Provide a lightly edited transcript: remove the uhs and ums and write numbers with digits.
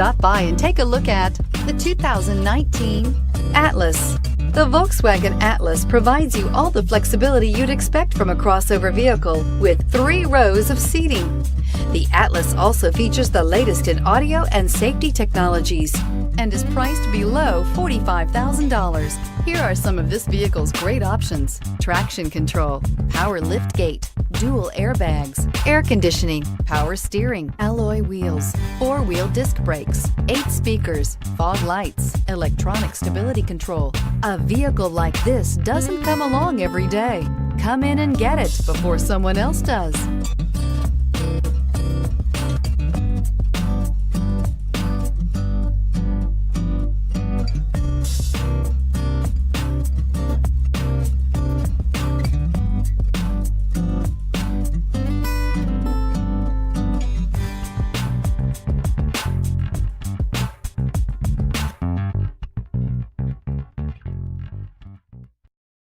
Stop by and take a look at the 2019 Atlas. The Volkswagen Atlas provides you all the flexibility you'd expect from a crossover vehicle with 3 rows of seating. The Atlas also features the latest in audio and safety technologies and is priced below $45,000. Here are some of this vehicle's great options: traction control, power liftgate, dual airbags, air conditioning, power steering, alloy wheels, 4-wheel disc brakes, 8 speakers, fog lights, electronic stability control. A vehicle like this doesn't come along every day. Come in and get it before someone else does.